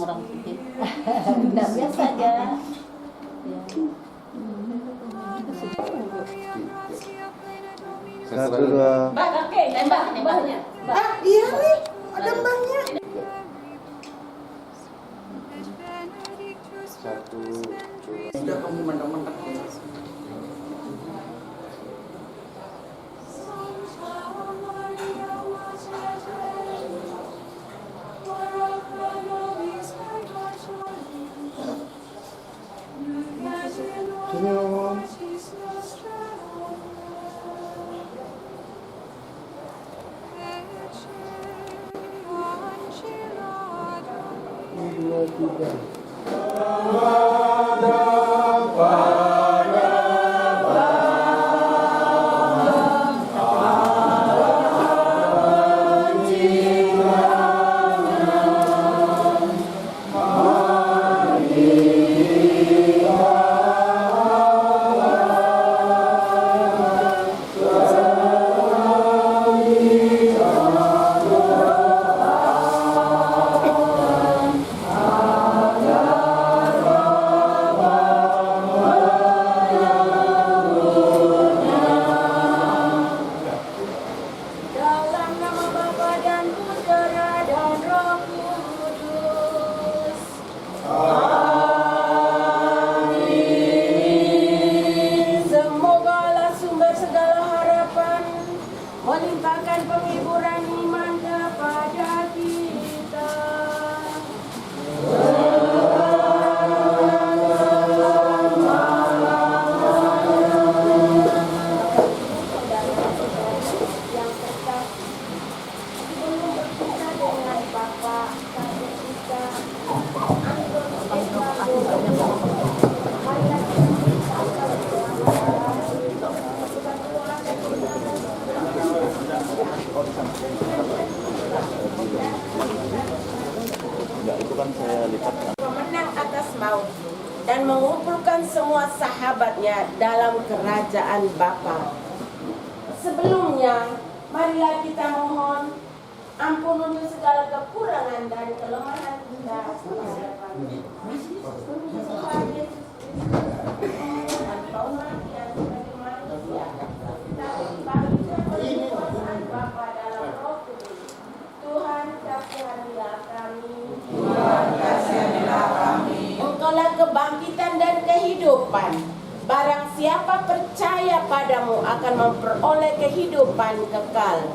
orang putih. Nggak biasa aja. Ya. Satu, dua. Mbak, oke, tembak nih mbaknya. Ah, iya nih, ada mbaknya. Satu, dua. Sudah kamu mentok-mentok. Senyum. Dua, tiga. melimpahkan penghiburan iman kepada kita. Yang tetap sebelum berpisah dengan Bapak kami kita pemenang atas maut dan mengumpulkan semua sahabatnya dalam kerajaan Bapa. Sebelumnya, marilah kita mohon ampun untuk segala kekurangan dan kelemahan kita kepada Kami. Tuhan Yesus Kristus dan Tuhan yang sebagai manusia, kita dibangkitkan oleh kekuasaan Bapa dalam Roh Kudus. Tuhan kasihanilah kami. Tuhan kasihanilah kami. Engkaulah kebangkitan dan kehidupan. Barang siapa percaya padamu akan memperoleh kehidupan kekal.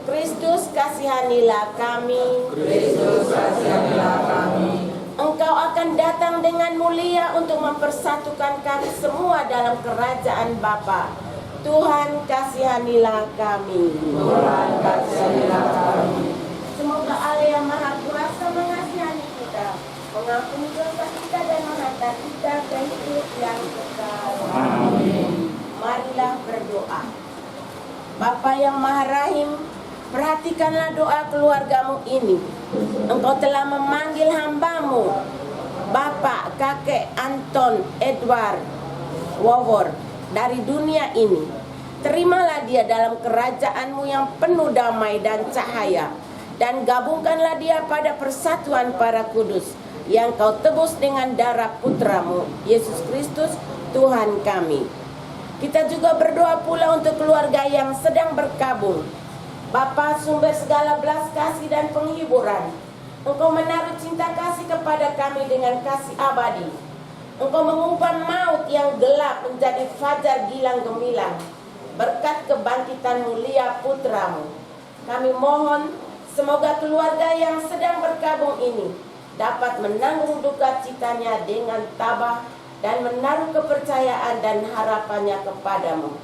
Kristus kasihanilah kami. Kristus kasihanilah kami. Engkau akan datang dengan mulia untuk mempersatukan kami semua dalam kerajaan Bapa. Tuhan kasihanilah kami. Tuhan kasihanilah kami. Semoga Allah yang Maha Kuasa mengasihani kita, mengampuni dosa kita dan menghantar kita ke hidup yang kekal. Amin. Marilah berdoa. Bapa yang Maha Rahim, perhatikanlah doa keluargamu ini. Engkau telah memanggil hambamu, Bapak Kakek Anton Edward Wawor, dari dunia ini. Terimalah dia dalam kerajaanmu yang penuh damai dan cahaya. Dan gabungkanlah dia pada persatuan para kudus yang kau tebus dengan darah putramu, Yesus Kristus, Tuhan kami. Kita juga berdoa pula untuk keluarga yang sedang berkabung. Bapa sumber segala belas kasih dan penghiburan, Engkau menaruh cinta kasih kepada kami dengan kasih abadi. Engkau mengubah maut yang gelap menjadi fajar gilang gemilang berkat kebangkitan mulia putramu. Kami mohon semoga keluarga yang sedang berkabung ini dapat menanggung duka citanya dengan tabah dan menaruh kepercayaan dan harapannya kepadamu.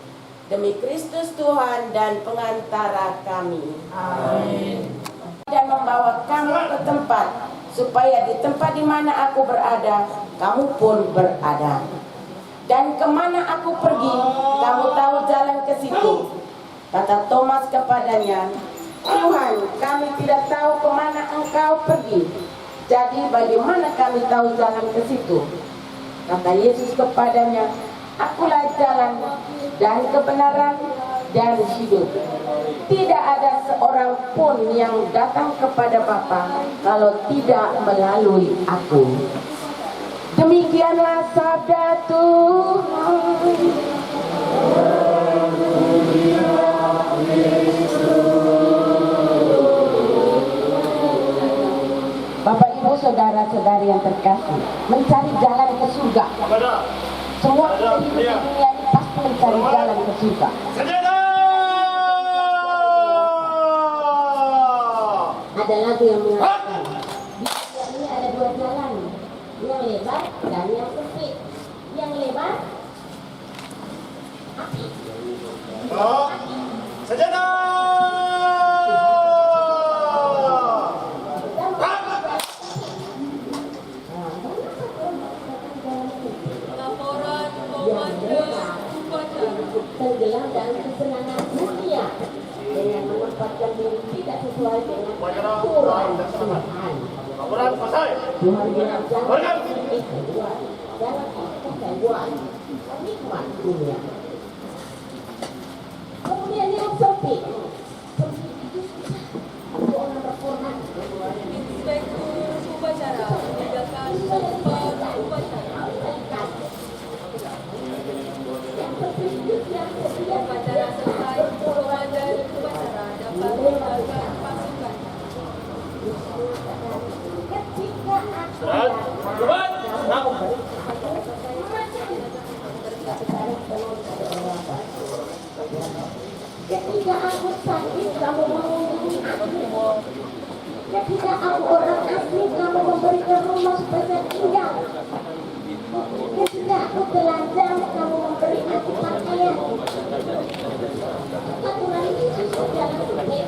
Demi Kristus Tuhan dan pengantara kami. Amin. Dan membawa kamu ke tempat, supaya di tempat di mana aku berada, kamu pun berada. Dan kemana aku pergi, kamu tahu jalan ke situ. Kata Thomas kepadanya, Tuhan, kami tidak tahu kemana engkau pergi. Jadi bagaimana kami tahu jalan ke situ? Kata Yesus kepadanya, Akulah jalan dan kebenaran dan hidup. tidak ada seorang pun yang datang kepada Bapa kalau tidak melalui aku. Demikianlah sabda Tuhan. Bapak Ibu saudara-saudari yang terkasih, mencari jalan ke surga. Semua kita hidup di dunia ini pasti mencari jalan ke surga. Ada lagu yang mengatakan di dunia ini ada dua jalan, yang lebar dan yang sempit. Yang lebar api. Sejadah. Tenggelam dalam kesenangan dunia dengan menempatkan diri tidak sesuai dengan aturan Tuhan. Tuhan bilang jangan itu buat, jangan itu saya buat, nikmat dunia. Kemudian yang sempit itu susah untuk orang reformasi. Inspektur upacara membedakan tempat upacara. Upacara selesai, komandan upacara dapat meninggalkan pasukan. Ketika aku sakit, kamu mengunjungi aku. Ketika aku orang asing, kamu memberikan rumah supaya saya tinggal. Ketika aku telanjang, kamu memberi aku pakaian. Aturan itu sudah sempit.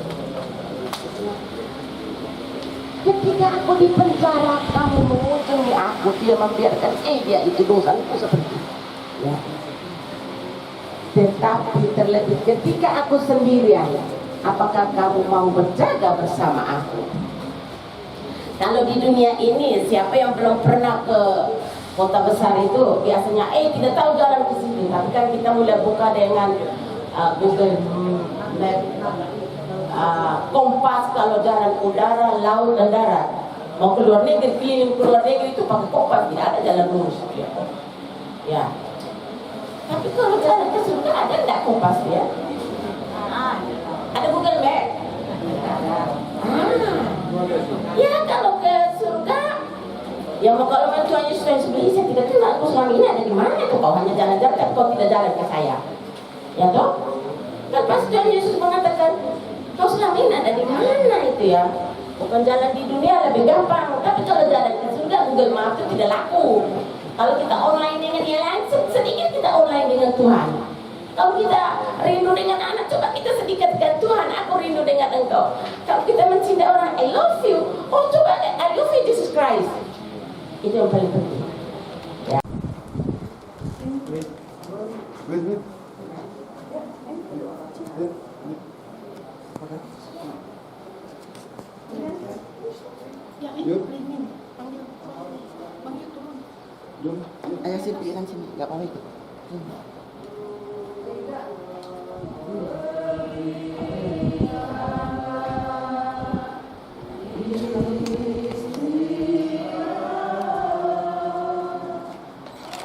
Ketika aku di penjara, kamu mengunjungi aku, dia membiarkan dia itu dosa itu seperti itu. Ya. Tetapi terlebih ketika aku sendirian, apakah kamu mau berjaga bersama aku? Kalau di dunia ini, siapa yang belum pernah ke kota besar itu biasanya tidak tahu jalan ke sini. Tapi kan kita mulai buka dengan Google Map, kompas kalau jalan udara, laut dan darat. Mau keluar negeri, pilih keluar negeri itu pakai kompas, tidak ada jalan lurus. Ya. Tapi kalau jalan ke surga ada enggak kompas ya? Ada Google Map. Ya kalau ke surga, ya mau kalau Tuhan Yesus yang sebelah saya tidak kenal, kau selama ini ada di mana? Kau hanya jalan-jalan, kau tidak jalan ke saya. Ya toh? Kan pas Tuhan Yesus mengatakan, kau selama ini ada di mana itu ya? Bukan jalan di dunia lebih gampang, tapi kalau jalan ke surga Google Map itu tidak laku. Kalau kita online dengan dia lain, sedikit kita online dengan Tuhan. Kalau kita rindu dengan anak, coba kita sedikit dengan Tuhan, aku rindu dengan engkau. Kalau kita mencintai orang, I love you. Oh coba, I love you Jesus Christ. Itu yang paling penting. Ya. Wait. Ayo sih pikiran sini, nggak apa-apa ikut.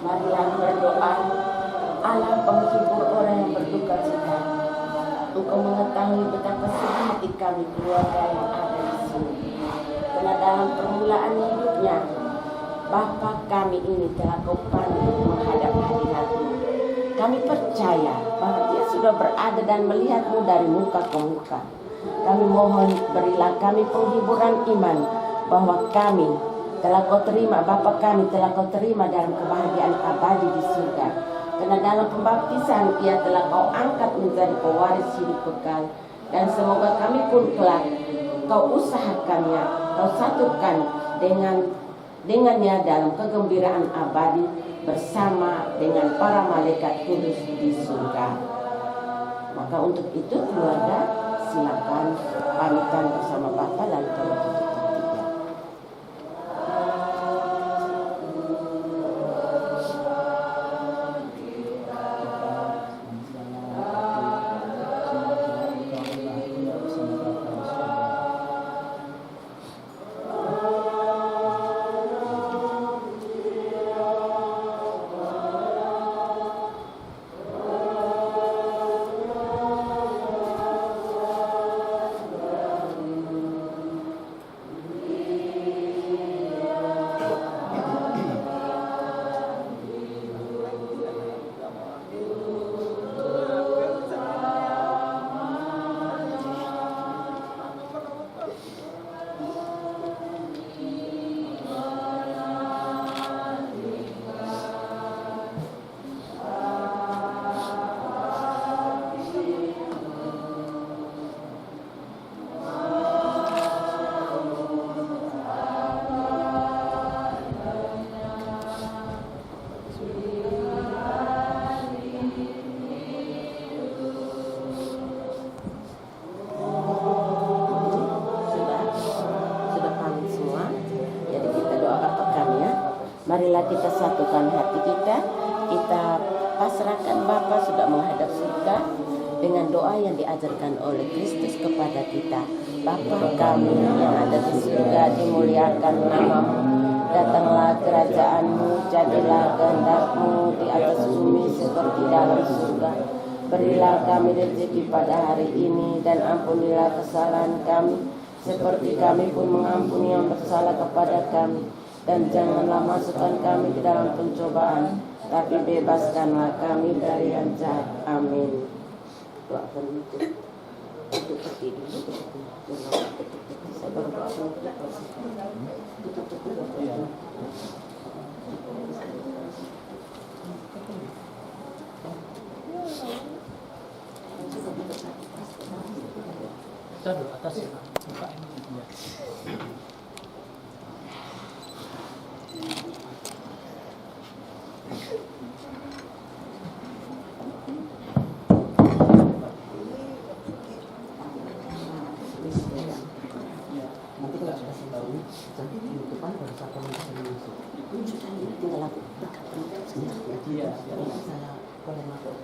Marilah berdoa, Allah penghibur orang yang berduka cita. Engkau mengetahui betapa sedih hati kami keluarga yang ada di sini. Karena dalam permulaan hidupnya, Bapa kami ini telah kau panggil menghadap hadirat-Mu. Kami percaya bahwa Dia sudah berada dan melihat-Mu dari muka ke muka. Kami mohon berilah kami penghiburan iman bahwa kami telah kau terima, Bapa kami telah kau terima dalam kebahagiaan abadi di surga. Karena dalam pembaptisan Ia telah kau angkat menjadi pewaris hidup kekal. Dan semoga kami pun kelak kau usahakannya, kau satukan dengannya dalam kegembiraan abadi bersama dengan para malaikat kudus di surga. Maka untuk itu keluarga silakan pamitan bersama Bapa lalu kita tutup. kita satukan hati kita, kita pasrahkan Bapa sudah menghadap surga dengan doa yang diajarkan oleh Kristus kepada kita. Bapa kami yang ada di surga, dimuliakan namamu, datanglah kerajaanmu, jadilah kehendak-Mu di atas bumi seperti dalam surga. Berilah kami rezeki pada hari ini, dan ampunilah kesalahan kami seperti kami pun mengampuni yang bersalah kepada kami. Dan janganlah masukkan kami ke dalam pencobaan, tapi bebaskanlah kami dari yang jahat. Amin. Doakan untuk peti dulu. Saya berdoa Taruh atas ya. Buka ini. nanti kalau sudah sembuh, nanti di depan baru saya akan masuk. Tinggal aku berkat sebentar. Iya. Saya boleh masuk.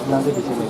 Nanti di sini.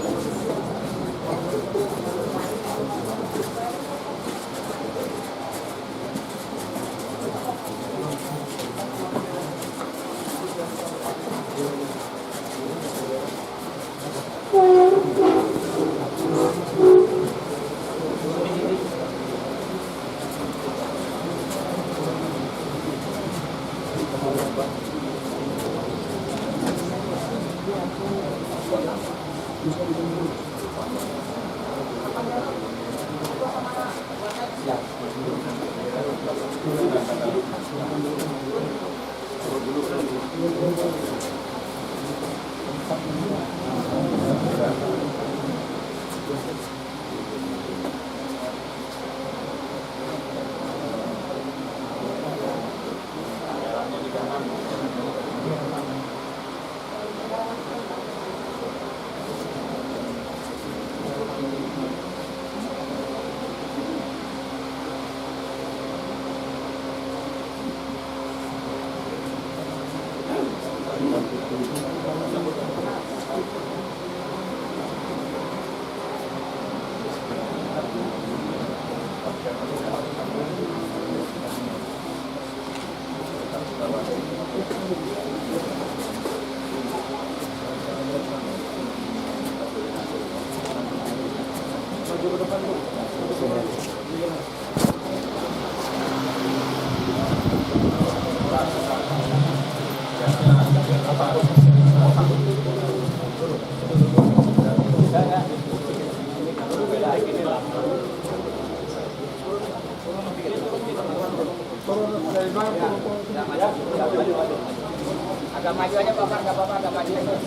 Agak maju aja Bapak, nggak apa-apa, agak maju aja.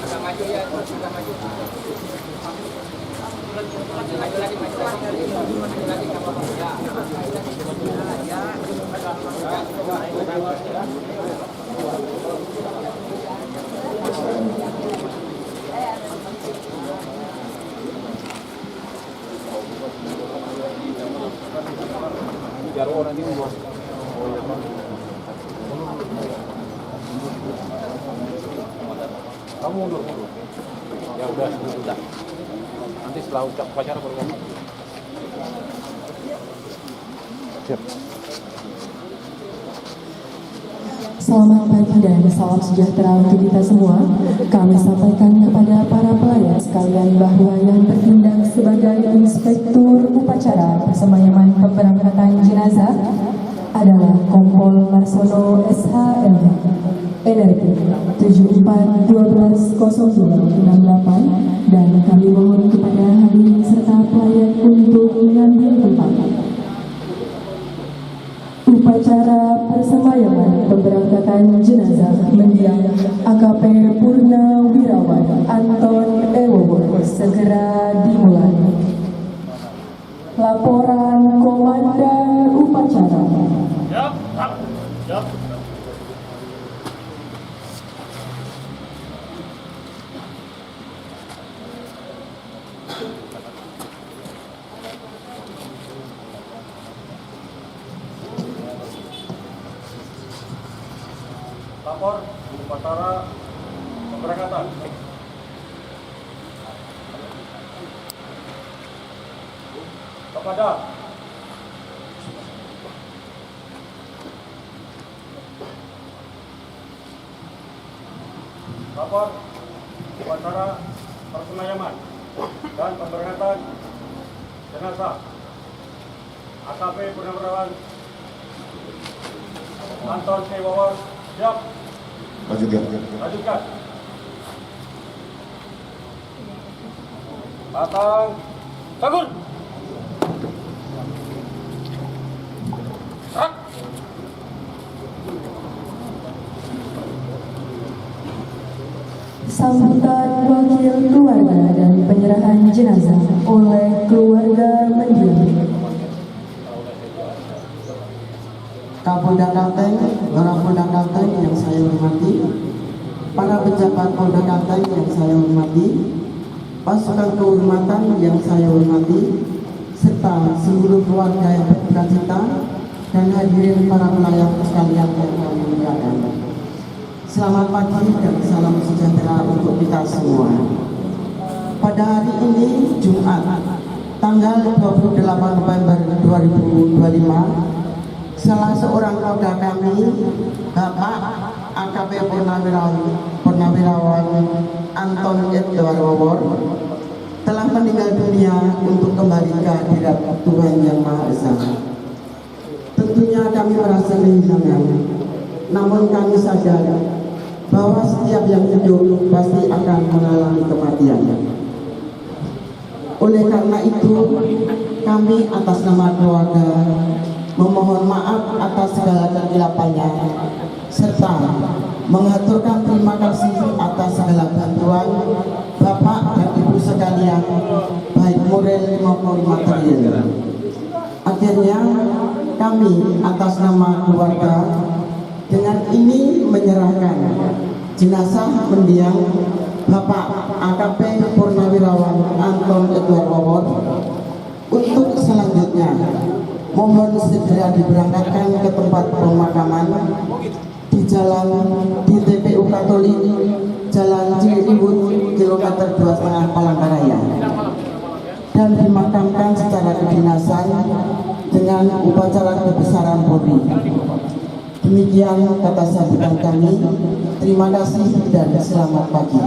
Agak maju ya, agak maju. Maju lagi, maju lagi. Maju lagi, nggak apa-apa. Biar orang ini bos. Kamu mundur. Ya udah, sudah. Nanti setelah ucap upacara baru kamu. Siap. Selamat pagi dan salam sejahtera untuk kita semua. Kami sampaikan kepada para pelayan sekalian bahwa yang bertindak sebagai inspektur upacara persemayaman pemberangkatan jenazah adalah Kompol Marsono SHM NRP 74120268 dan kami mohon kepada hadirin serta pelayan untuk mengambil tempat. Upacara persemayaman pemberangkatan jenazah mendiang AKP Purnawirawan Anton Ewowo segera dimulai. Laporan Komandan Upacara. Lapor upacara pemberangkatan. Kepada lapor upacara persemayaman dan pemberangkatan jenazah AKP Purnawirawan Anton Ewowo. Siap. Lanjutkan. Batang. Bangun. Sambutan wakil keluarga dan penyerahan jenazah oleh keluarga mendiang. Kapolda Kalteng, Kapolda Kalteng yang saya hormati, para pejabat Polda Kalteng yang saya hormati, pasukan kehormatan yang saya hormati, serta seluruh keluarga yang bercita dan hadirin para pelayat sekalian yang kami muliakan. Selamat pagi dan salam sejahtera untuk kita semua. Pada hari ini Jumat, tanggal 28 November 2025, salah seorang keluarga kami, Bapak AKP Purnawirawan Anton Ewowo, telah meninggal dunia untuk kembali ke hadirat Tuhan Yang Maha Esa. Tentunya kami merasa kehilangan, namun kami sadar bahwa setiap yang hidup pasti akan mengalami kematian. Oleh karena itu, kami atas nama keluarga memohon maaf atas segala kekeliruannya serta mengaturkan terima kasih atas segala bantuan Bapak dan Ibu sekalian, baik moral maupun material. Akhirnya kami atas nama keluarga dengan ini menyerahkan jenazah mendiang Bapak AKP Purnawirawan Anton Ewowo untuk selanjutnya mohon segera diberangkatkan ke tempat pemakaman di jalan di TPU Katolik Jalan Ciliwung kilometer 2,5 Palangkaraya dan dimakamkan secara kedinasan dengan upacara kebesaran Polri. Demikian kata sambutan kami. Terima kasih dan selamat pagi.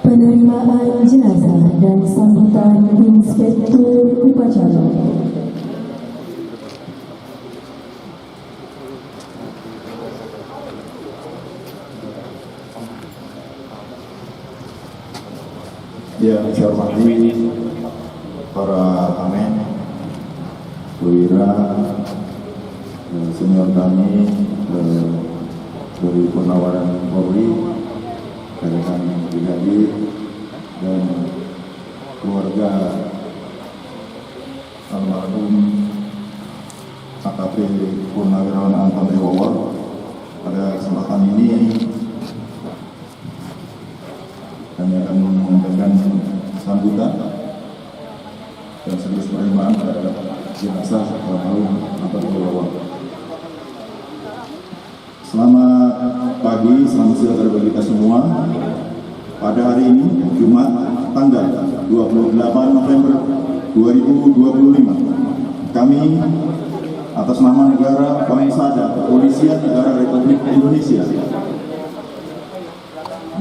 Penerimaan jenazah dan sambutan inspektur upacara. Yang saya hormati para tamu, perwira, senior kami dari Purnawaran Polri, rekan brigadir dan keluarga almarhum AKP Purnawirawan Anton Ewowo. Pada kesempatan ini kami akan menyampaikan sambutan dan serius penerimaan terhadap jenazah almarhum Anton Ewowo. Selamat pagi, selamat siang bagi kita semua. Pada hari ini, Jumat tanggal 28 November 2025, kami atas nama negara, bangsa, dan kepolisian negara Republik Indonesia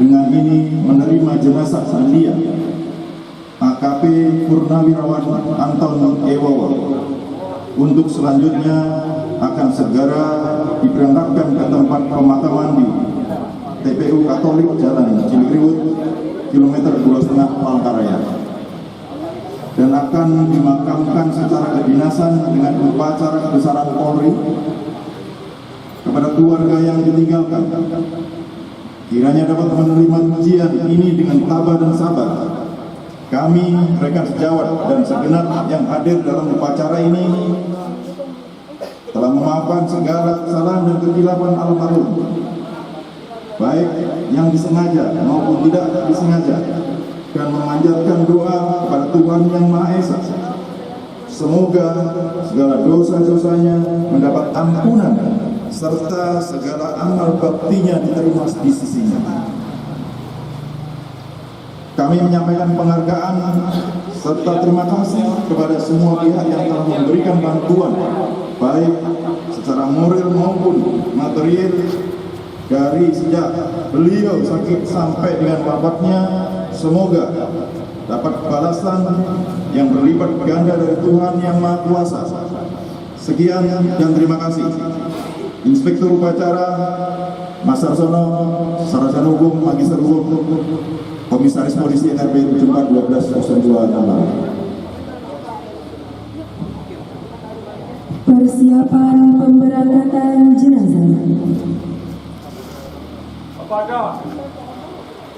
dengan ini menerima jenazah mulia AKP Purnawirawan Anton Ewowo untuk selanjutnya akan segera diberangkatkan ke tempat pemakaman di TPU Katolik Jalan Cilikriwut, kilometer 2,5 Palangkaraya, dan akan dimakamkan secara kedinasan dengan upacara kebesaran Polri. Kepada keluarga yang ditinggalkan, kiranya dapat menerima ujian ini dengan tabah dan sabar. Kami, rekan sejawat dan segenap yang hadir dalam upacara ini telah memaafkan segala kesalahan dan kekhilafan almarhum, baik yang disengaja maupun tidak disengaja, dan memanjatkan doa kepada Tuhan Yang Maha Esa. Semoga segala dosa-dosanya mendapat ampunan serta segala amal baktinya diterima di sisinya. Kami menyampaikan penghargaan serta terima kasih kepada semua pihak yang telah memberikan bantuan baik secara moral maupun material dari sejak beliau sakit sampai dengan wafatnya. Semoga dapat balasan yang berlipat ganda dari Tuhan Yang Maha Kuasa. Sekian dan terima kasih. Inspektur Upacara Mas Sarsono, Sarjana Hukum, Magister Hukum, Komisaris Polisi NRB 741202 Tangerang. Persiapan pemberangkatan jenazah. Kepada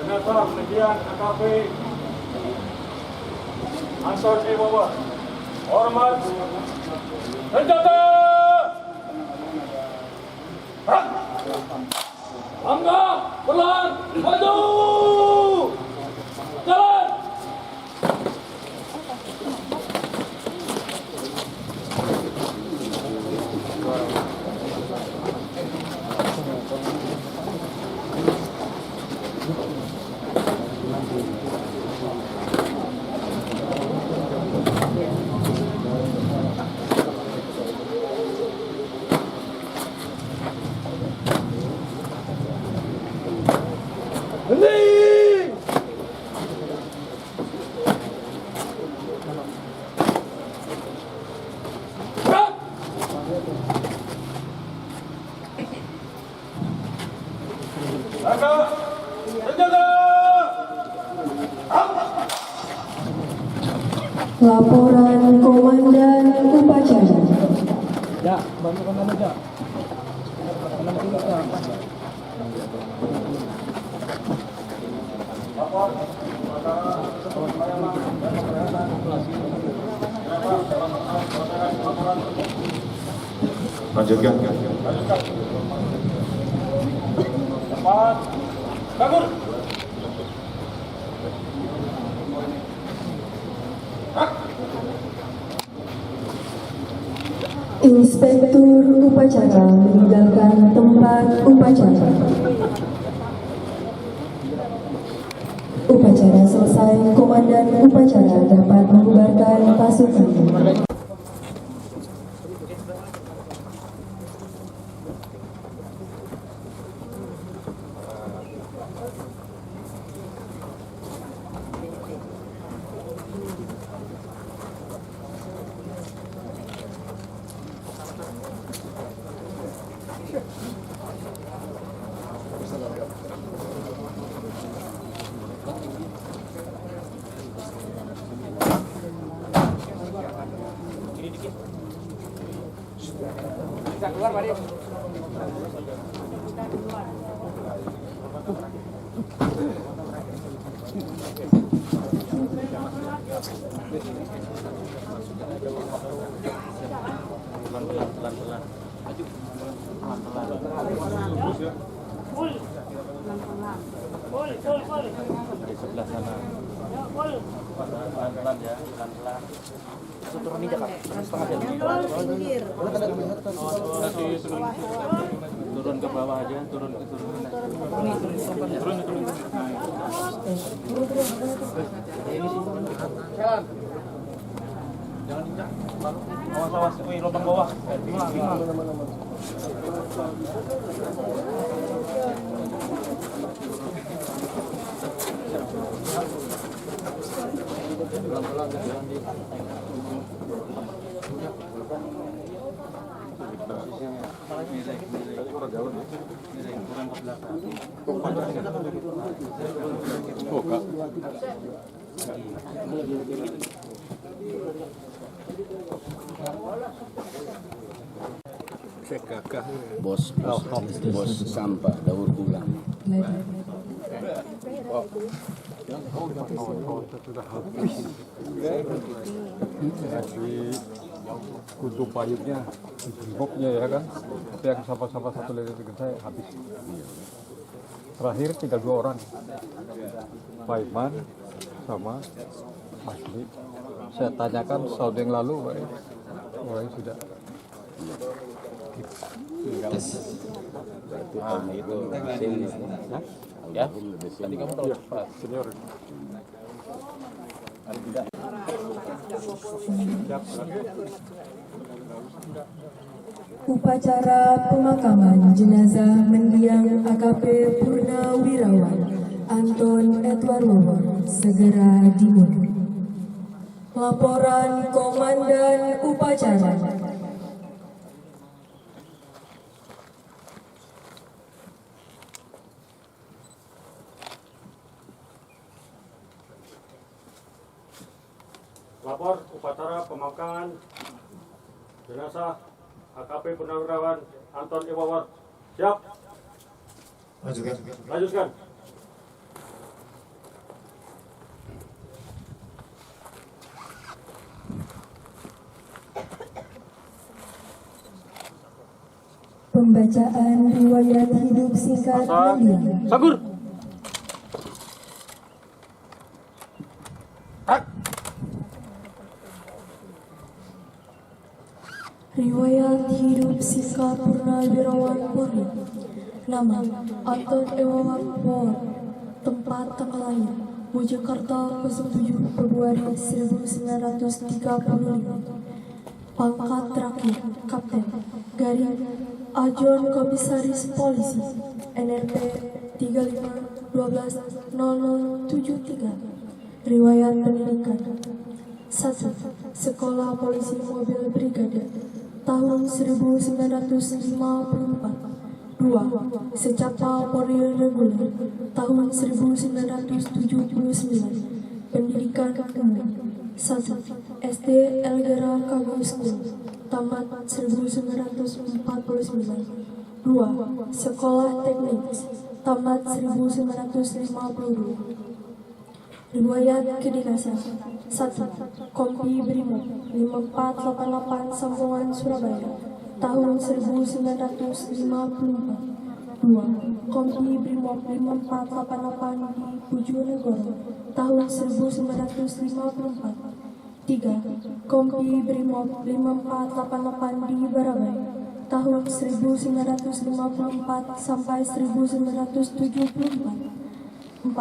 jenazah sekian AKP Anton Ewowo, hormat senjata. Angga, pelan, maju, jalan. Laporan Komandan Upacara. Ya, bantu komandan aja. Lanjutkan. Cepat, bangun. Inspektur Upacara meninggalkan tempat upacara. Upacara selesai, Komandan Upacara dapat membubarkan pasukan. Pelan-pelan. Maju. Pelan-pelan. Dari sebelah sana. Pelan-pelan ya, pelan-pelan. Turun aja Kak. Setengah jam. Turun ke bawah aja, turun. Jalan. Jangan injak. Awas, wih, lubang bawah. Bingung. Pelan-pelan jalan di. Kurang ke belakang. Oh, Kak. Bos sampah daur ulang. Sudah habis. Kuntum payungnya, bobnya ya kan. Tapi yang sampah-sampah 1 liter saya habis. Terakhir tinggal 2 orang. Pak Iman sama Asli. Saya tanyakan tahun yang lalu, Pak, sudah. Itu senior. Ya, tadi kamu tahu Pak senior. Upacara pemakaman jenazah mendiang AKP Purnawirawan Anton Edward Wawan segera dimulai. Laporan Komandan Upacara. Lapor upacara pemakaman jenazah AKP Purnawirawan Anton Iwawar. Siap. Lanjutkan. Pembacaan riwayat hidup singkat mendiang. Sagur. Riwayat hidup singkat Purnawirawan Polri. Nama Anton Ewawar. Tempat tanggal lahir Mojokerto 27 Februari 1935. Pangkat terakhir Kapten Garing Ajon Komisaris Polisi NRP 35120073. Riwayat pendidikan 1. Sekolah Polisi Mobil Brigade tahun 1954. 2. Secapa Polri Reguler tahun 1979. Pendidikan umum 1. SD Elgera Kago School tamat 1949. 2. Sekolah Teknik tamat 1952. Riwayat kedinasan 1. Kompi Brimob 5488 Sambungan Surabaya tahun 1954. 2. Kompi Brimob 5488 di Bojonegoro tahun 1954. 3. Kompi Brimob 5488 di Barabai tahun 1954 sampai 1974. 4.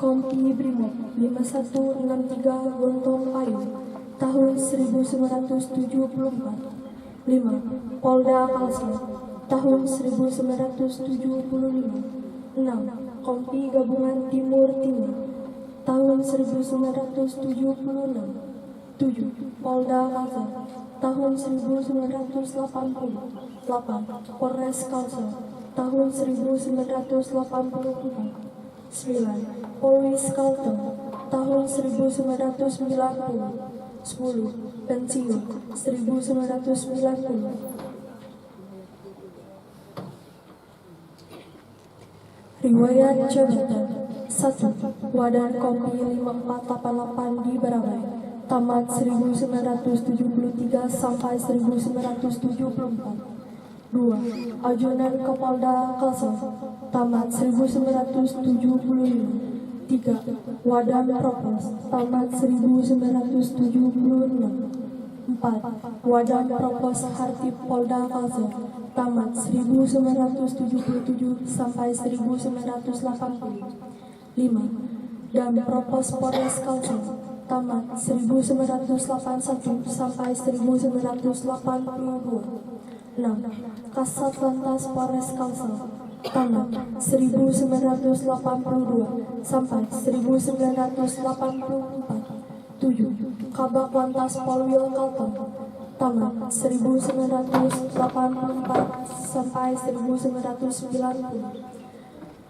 Kompi Brimob 5163 Gontong Kayu tahun 1974. 5. Polda Kalsel tahun 1975. 6. Kompi Gabungan Timur tahun 1976. 7. Polda Kalsel tahun 1980. 8. Polres Kalsel tahun 1984. 9. Polres Kalteng tahun 1990. 10. Pensiun 1990. Riwayat jabatan 1. Wadan Kopi 5488 di Barabai, tamat 1973 sampai 1974. 2. Ajunan Kapolda Kalsel, tamat 1975. 3. Wadan Propos, tamat 1976. 4. Wadan Propos Hartib Polda Kalsel, tamat 1977 sampai 1980. 5. Dan Propos Polres Kalsel, tamat 1981 sampai 1982. 6. Kasat Lantas Polres Kalsel, tamat 1982 sampai 1984. 7. Kabak Lantas Polwil Kalteng, tamat 1984 sampai 1990.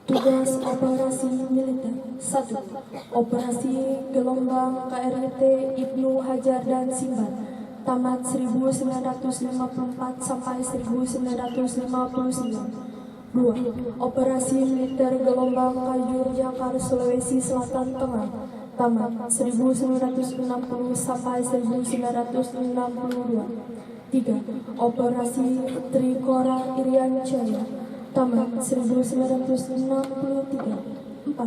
Tugas operasi militer 1. Operasi Gelombang KRT Ibnu Hajar dan Simban, tamat 1954 sampai 1959. 2. Operasi militer Gelombang Kajur Jakar Sulawesi Selatan Tengah, tamat 1960 sampai 1962. 3. Operasi Trikora Irian Jaya, tamat 1963. 4.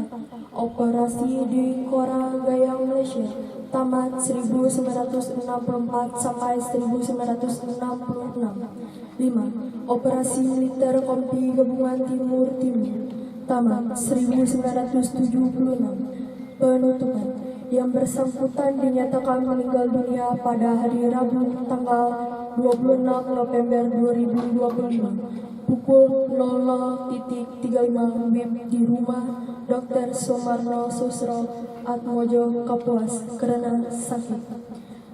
Operasi di Kora Gayang Malaysia, tamat 1964 sampai 1966. 5. Operasi militer Kompi Gabungan Timur Timur, tamat 1976. Penutupan. Yang bersangkutan dinyatakan meninggal dunia pada hari Rabu tanggal 26 November 2025 pukul 00.35 WIB di rumah Dr. Sumarno Susro Atmojo Kapuas karena sakit.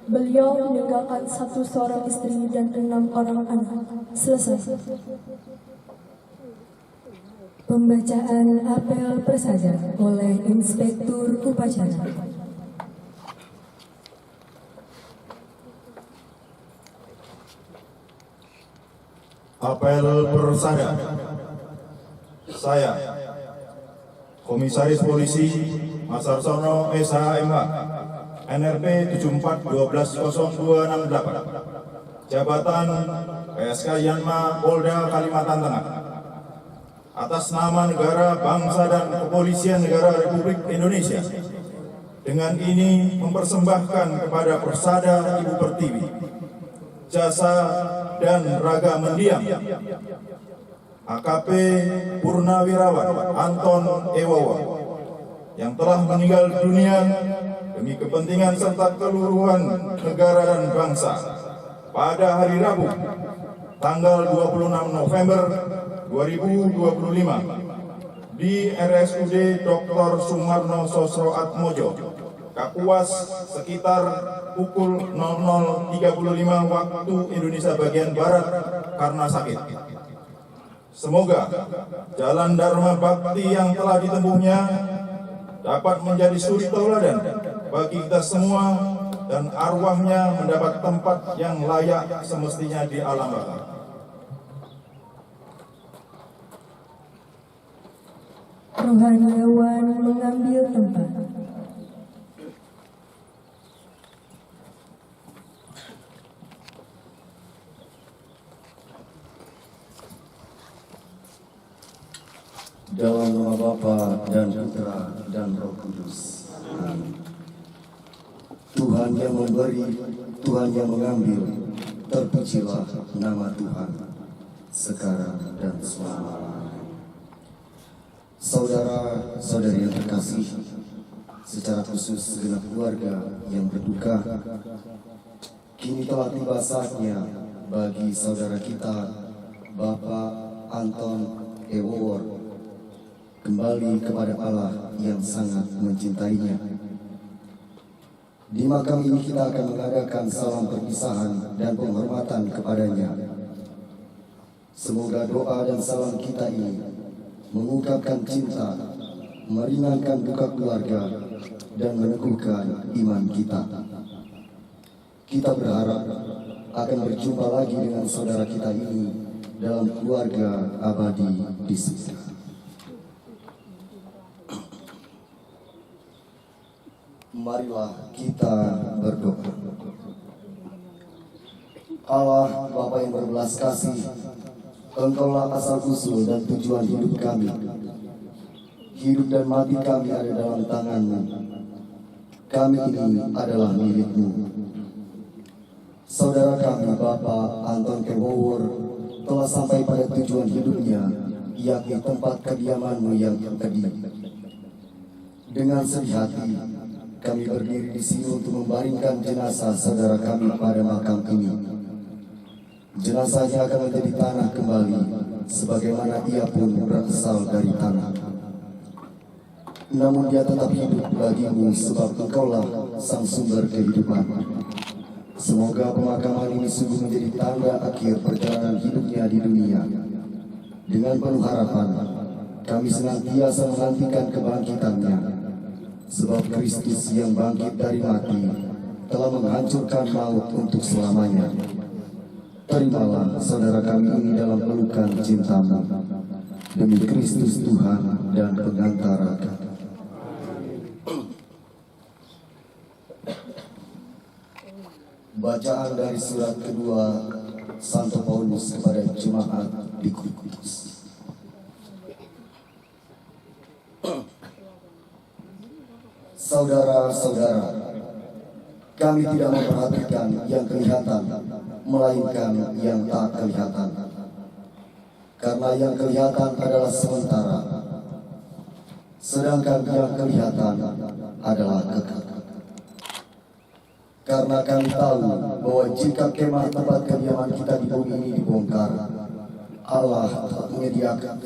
Beliau meninggalkan 1 seorang istri dan 6 orang anak. Selesai. Pembacaan apel prasaja oleh Inspektur Upacara. Apel prasaja. Saya, Komisaris Polisi Masarsono SHMH, NRP 74120268, Jabatan PSK Yanma Polda Kalimantan Tengah, atas nama negara, bangsa, dan kepolisian negara Republik Indonesia, dengan ini mempersembahkan kepada Persada Ibu Pertiwi jasa dan raga mendiang AKP Purnawirawan Anton Ewawa yang telah meninggal dunia demi kepentingan serta keluruhan negara dan bangsa pada hari Rabu tanggal 26 November 2025 di RSUD Dr. Sumarno Susro Atmojo, Kapuas, sekitar pukul 00.35 waktu Indonesia bagian Barat karena sakit. Semoga jalan Dharma Bakti yang telah ditempuhnya dapat menjadi suri tauladan bagi kita semua dan arwahnya mendapat tempat yang layak semestinya di alam baka. Rohaniawan mengambil tempat. Dalam nama Bapa dan Putra dan Roh Kudus. Amin. Tuhan yang memberi, Tuhan yang mengambil, terpujilah nama Tuhan sekarang dan selama-lamanya. Saudara-saudari yang terkasih, secara khusus segenap keluarga yang berduka, kini telah tiba saatnya bagi saudara kita, Bapak Anton Ewowor, kembali kepada Allah yang sangat mencintainya. Di makam ini kita akan mengadakan salam perpisahan dan penghormatan kepadanya. Semoga doa dan salam kita ini mengungkapkan cinta, meringankan duka keluarga, dan meneguhkan iman kita. Kita berharap akan berjumpa lagi dengan saudara kita ini dalam keluarga abadi di surga. Marilah kita berdoa. Allah Bapa yang berbelas kasih, Engkaulah asal usul dan tujuan hidup kami. Hidup dan mati kami ada dalam tangan-Mu. Kami ini adalah milik-Mu. Saudara kami Bapak Anton Kewowor telah sampai pada tujuan hidupnya, yakni tempat kediaman-Mu yang tadi. Dengan sedih hati, kami berdiri di sini untuk membaringkan jenazah saudara kami pada makam ini. Jenazahnya akan menjadi tanah kembali, sebagaimana ia pun berasal dari tanah. Namun dia tetap hidup bagimu, sebab Engkaulah sang sumber kehidupan. Semoga pemakaman ini sungguh menjadi tanda akhir perjalanan hidupnya di dunia. Dengan penuh harapan, kami senantiasa menantikan kebangkitannya, sebab Kristus yang bangkit dari mati telah menghancurkan maut untuk selamanya. Terimalah saudara kami ini dalam pelukan cinta-Mu, demi Kristus Tuhan dan pengantara kami. Bacaan dari surat kedua Santo Paulus kepada jemaat di Kudus. Saudara-saudara, kami tidak memperhatikan yang kelihatan, melainkan yang tak kelihatan. Karena yang kelihatan adalah sementara, sedangkan yang kelihatan adalah kekal. Karena kami tahu bahwa jika kemah tempat kediaman kita di bumi ini dibongkar, Allah telah menyediakan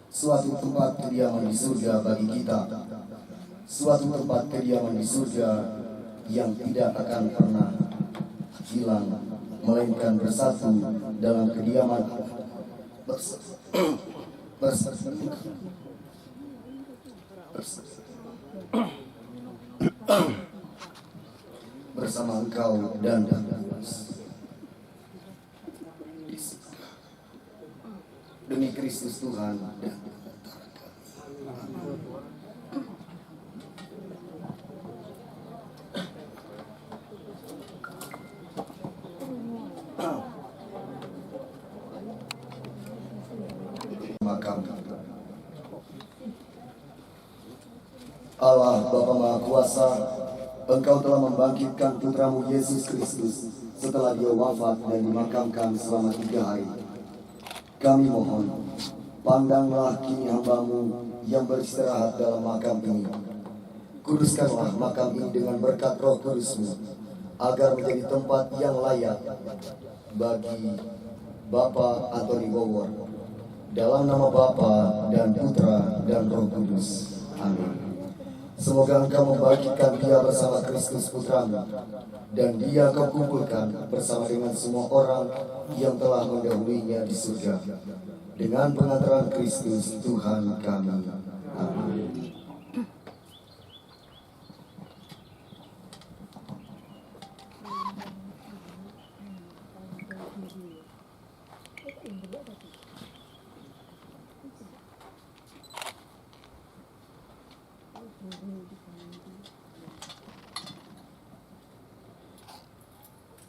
suatu tempat kediaman di surga bagi kita. Suatu tempat kediaman di surga yang tidak akan pernah hilang, melainkan bersatu dalam kediaman bersama Engkau dan demi Kristus Tuhan dan makam. Allah Bapa Maha Kuasa, Engkau telah membangkitkan putra-Mu Yesus Kristus setelah dia wafat dan dimakamkan selama 3 hari. Kami mohon, pandanglah kini hamba-Mu yang beristirahat dalam makam ini. Kuduskanlah makam ini dengan berkat Roh Kudus-Mu, agar menjadi tempat yang layak bagi Bapa Antoni Wowor. Dalam nama Bapa dan Putra dan Roh Kudus. Amin. Semoga Engkau membagikan dia bersama Kristus Putra-Mu, dan dia Kau kumpulkan bersama dengan semua orang yang telah mendahuluinya di surga, dengan pengantaran Kristus Tuhan kami. Amin.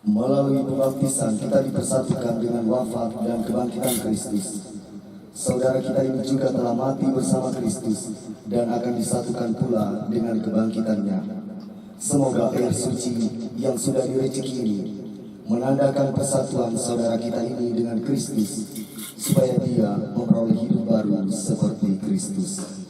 Melalui pembaptisan kita dipersatukan dengan wafat dan kebangkitan Kristus. Saudara kita ini juga telah mati bersama Kristus dan akan disatukan pula dengan kebangkitannya. Semoga air suci yang sudah direjeki ini menandakan persatuan saudara kita ini dengan Kristus, supaya dia memperoleh hidup baru seperti Kristus.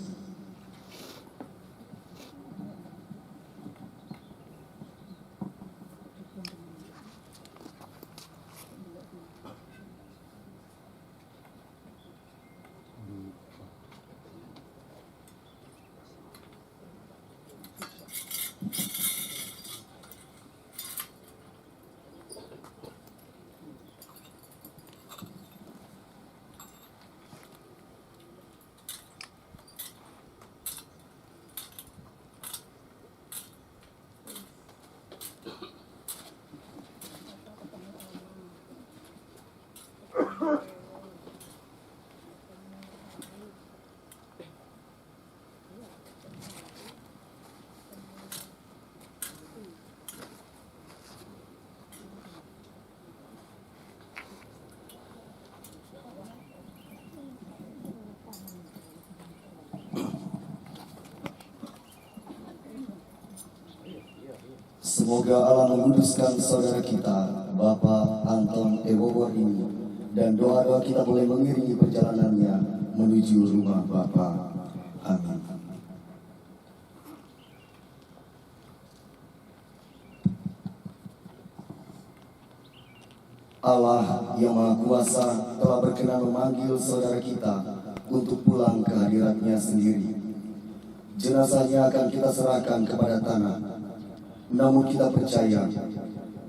Semoga Allah menguduskan saudara kita, Bapak Anton Ewowor ini, dan doa-doa kita boleh mengiringi perjalanannya menuju rumah Bapa. Amin. Allah yang Maha Kuasa telah berkenan memanggil saudara kita untuk pulang ke hadirat-Nya sendiri. Jenazahnya akan kita serahkan kepada tanah. Namun kita percaya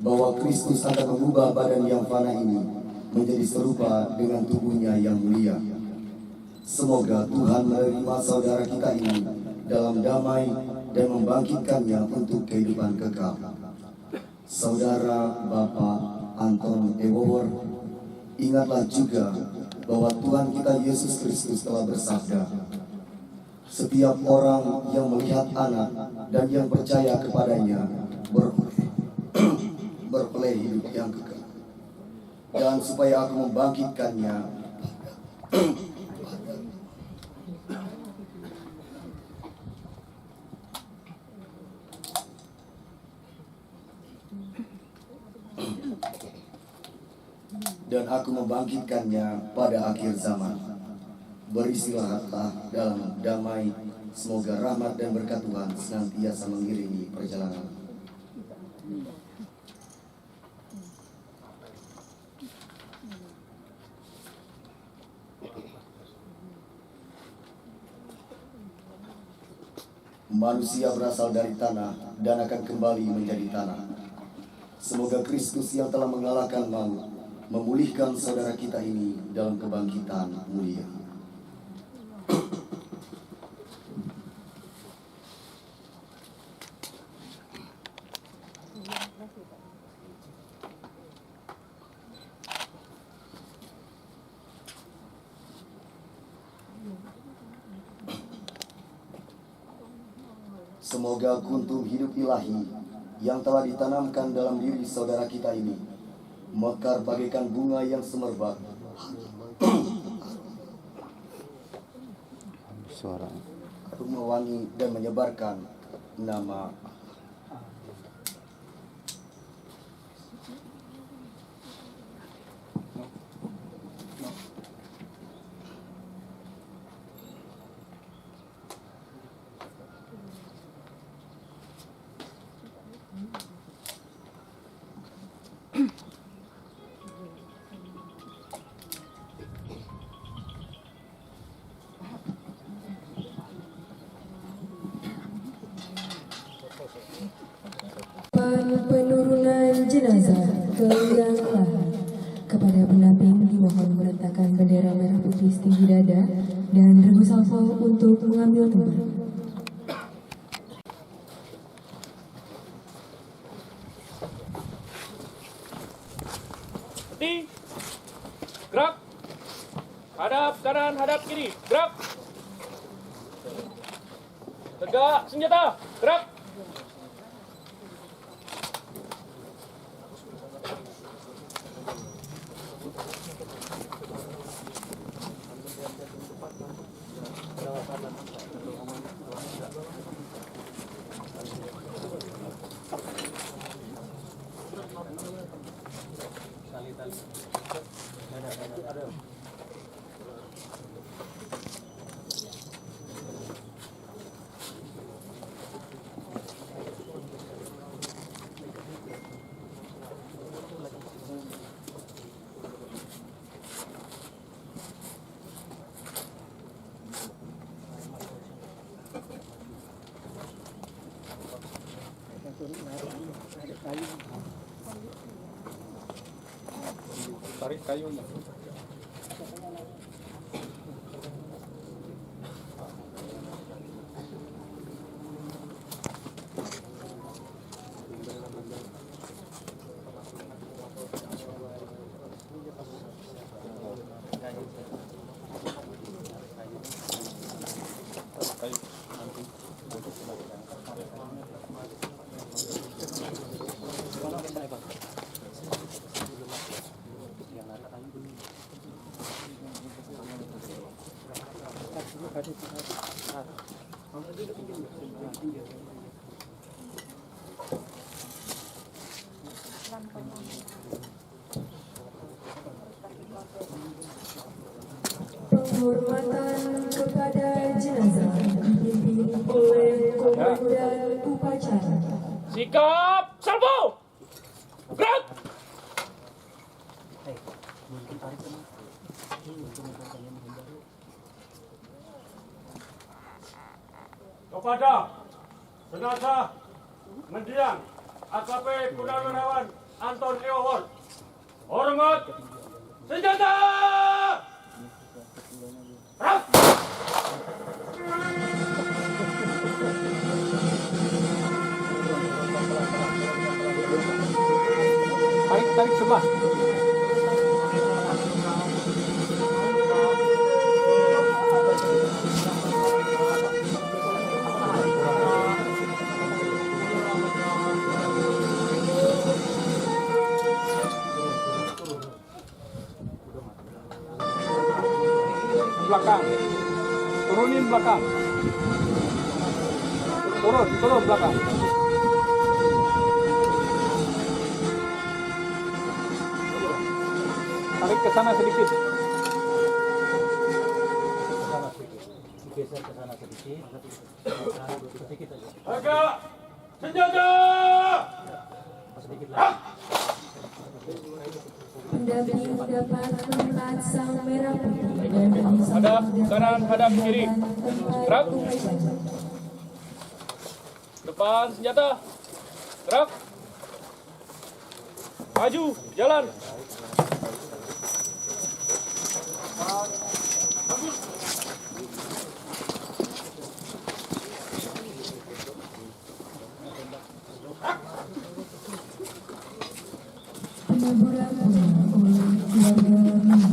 bahwa Kristus akan mengubah badan yang fana ini menjadi serupa dengan tubuhnya yang mulia. Semoga Tuhan menerima saudara kita ini dalam damai dan membangkitkannya untuk kehidupan kekal. Saudara Bapak Anton Ewowor, ingatlah juga bahwa Tuhan kita Yesus Kristus telah bersabda, setiap orang yang melihat anak dan yang percaya kepadanya beroleh hidup yang kekal. Dan supaya aku membangkitkannya pada akhir zaman. Beristirahatlah dalam damai. Semoga rahmat dan berkat Tuhan senantiasa mengiringi perjalanan. Manusia berasal dari tanah dan akan kembali menjadi tanah. Semoga Kristus yang telah mengalahkan maut memulihkan saudara kita ini dalam kebangkitan mulia. Semoga kuntum hidup ilahi yang telah ditanamkan dalam diri saudara kita ini mekar bagaikan bunga yang semerbak, mewangi dan menyebarkan nama penurunan jenazah ke liang lahat. Kepada pendamping dimohon meletakkan bendera merah putih setinggi dada dan regu salvo untuk mengambil tempat. Henti. Gerak. Hadap kanan, hadap kiri. Gerak. Tegak senjata. Gerak. Tarik kayunya. Penghormatan kepada jenazah dipimpin oleh Komandan Upacara. Sikap, salvo! Gerak! Kepada jenazah mendiang AKP Purnawirawan Anton Ewawon, hormat senjata! Gerak! Tarik sebelah. Belakang. Turunin belakang. Turun belakang. Tarik ke sana sedikit. Geser ke sana sedikit. Agak senjata! Pendamping dapat melihat sang merah putih dan Hadap kanan, hadap kiri. Gerak. Depan senjata. Gerak. Maju, jalan. Penaburan oleh keluarga Mini.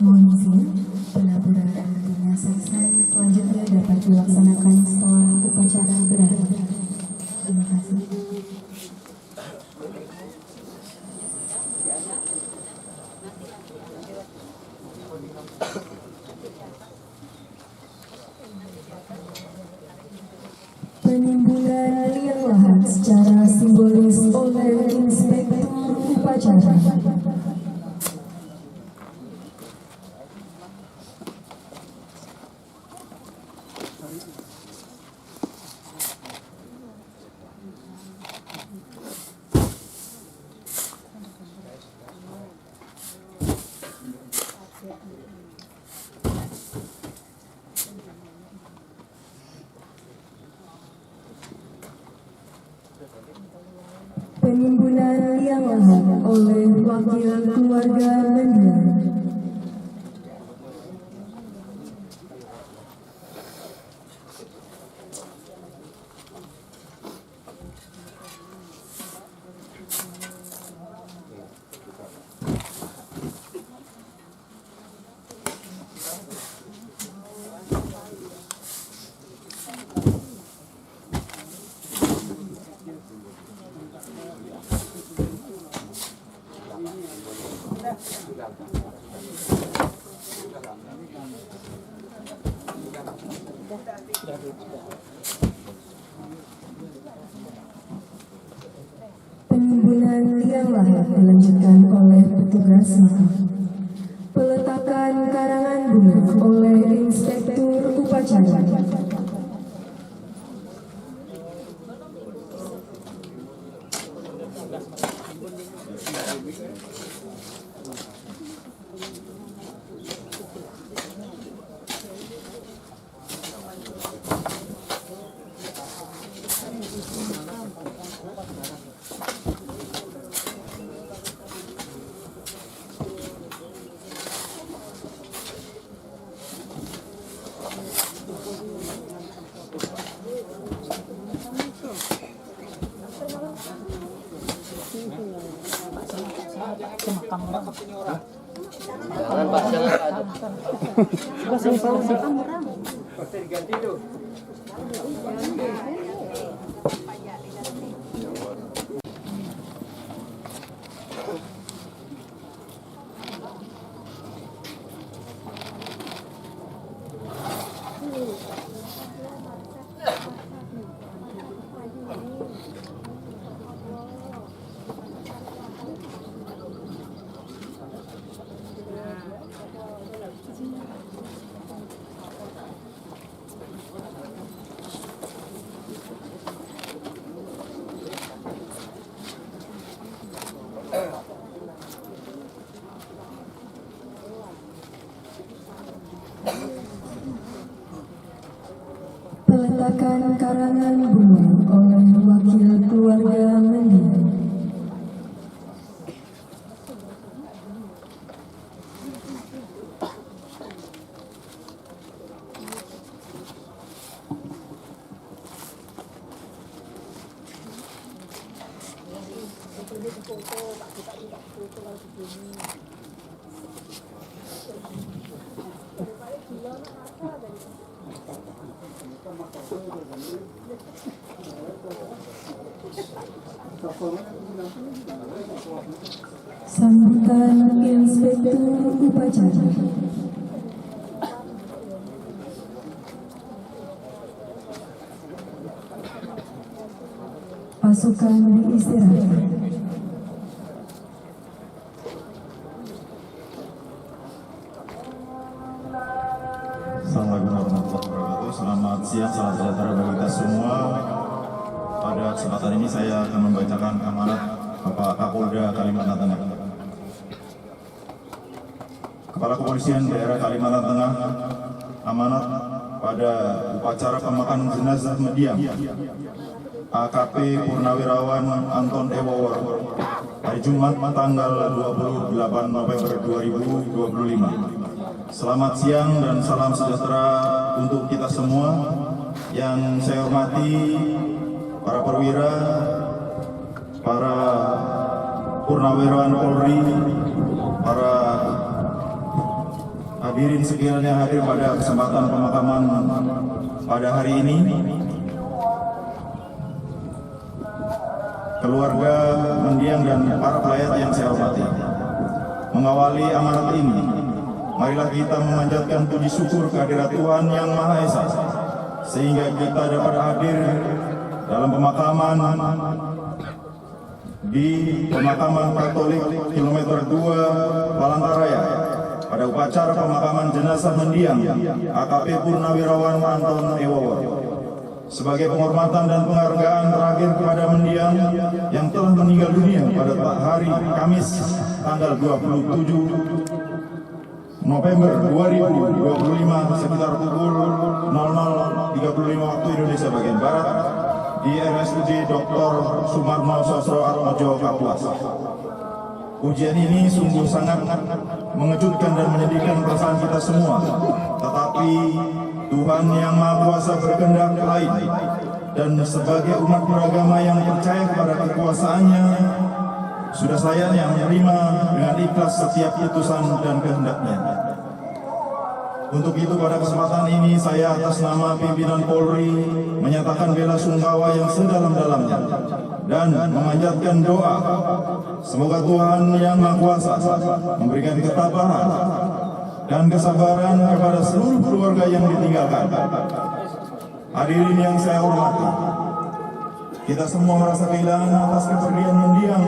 Mohon izin, pelaburan jenazah selanjutnya dapat dilaksanakan setelah upacara berakhir. Terima kasih. Penimbunan liang lahat secara simbolis oleh Inspektur Upacara. Penimbunan liang lahat oleh wakil keluarga mendiang. Penimbunan liang lahat dilanjutkan oleh petugas makam. Peletakan karangan bunga oleh Inspektur Upacara. Jangan Pak, jangan Pak. Peletakan karangan bunga oleh wakil keluarga mendiang. Sambutan Inspektur Upacara. Pasukan diistirahatkan. Assalamualaikum warahmatullahi wabarakatuh. Selamat siang, salam sejahtera bagi kita semua. Pada kesempatan ini saya akan membacakan amanat Bapak Kapolda Kalimantan Tengah. Kepala Kepolisian Daerah Kalimantan Tengah amanat pada upacara pemakaman jenazah mendiang AKP Purnawirawan Anton Ewowor hari Jumat tanggal 28 November 2025. Selamat siang dan salam sejahtera untuk kita semua. Yang saya hormati para perwira, para purnawirawan Polri, para hadirin sekalian yang hadir pada kesempatan pemakaman pada hari ini, keluarga mendiang dan para pelayat yang saya hormati. Mengawali amanat ini, marilah kita memanjatkan puji syukur kehadirat Tuhan Yang Maha Esa, sehingga kita dapat hadir dalam pemakaman di pemakaman Katolik kilometer 2 Palangkaraya pada upacara pemakaman jenazah mendiang AKP Purnawirawan Anton Ewowor. Sebagai penghormatan dan penghargaan terakhir kepada mendiang yang telah meninggal dunia pada hari Kamis tanggal 27 November 2025 sekitar pukul 00.35 waktu Indonesia bagian Barat di RSUD Dr. Sumarno Sosro Atmojo Kapuas. Ujian ini sungguh sangat mengejutkan dan menyedihkan perasaan kita semua. Tetapi Tuhan Yang Maha Kuasa berkehendak lain, dan sebagai umat beragama yang percaya kepada kekuasaannya, sudah sayangnya menerima dengan ikhlas setiap putusan dan kehendaknya. Untuk itu pada kesempatan ini saya atas nama pimpinan Polri menyatakan bela sungkawa yang sedalam-dalamnya dan memanjatkan doa semoga Tuhan Yang Maha Kuasa memberikan ketabahan dan kesabaran kepada seluruh keluarga yang ditinggalkan. Hadirin yang saya hormati, kita semua merasa kehilangan atas kepergian mendiang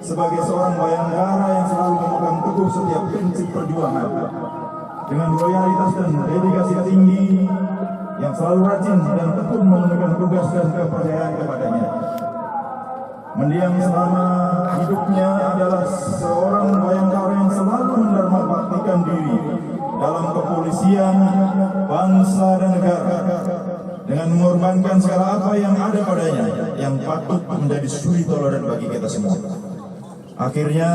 sebagai seorang bayangkara yang selalu memegang teguh setiap prinsip perjuangan dengan loyalitas dan dedikasi tinggi, yang selalu rajin dan tekun menunaikan tugas dan kepercayaan kepadanya. Mendiang selama hidupnya adalah seorang bayangkara yang selalu mendarmabaktikan diri dalam kepolisian, bangsa dan negara dengan mengorbankan segala apa yang ada padanya yang patut menjadi suri teladan bagi kita semua. Akhirnya,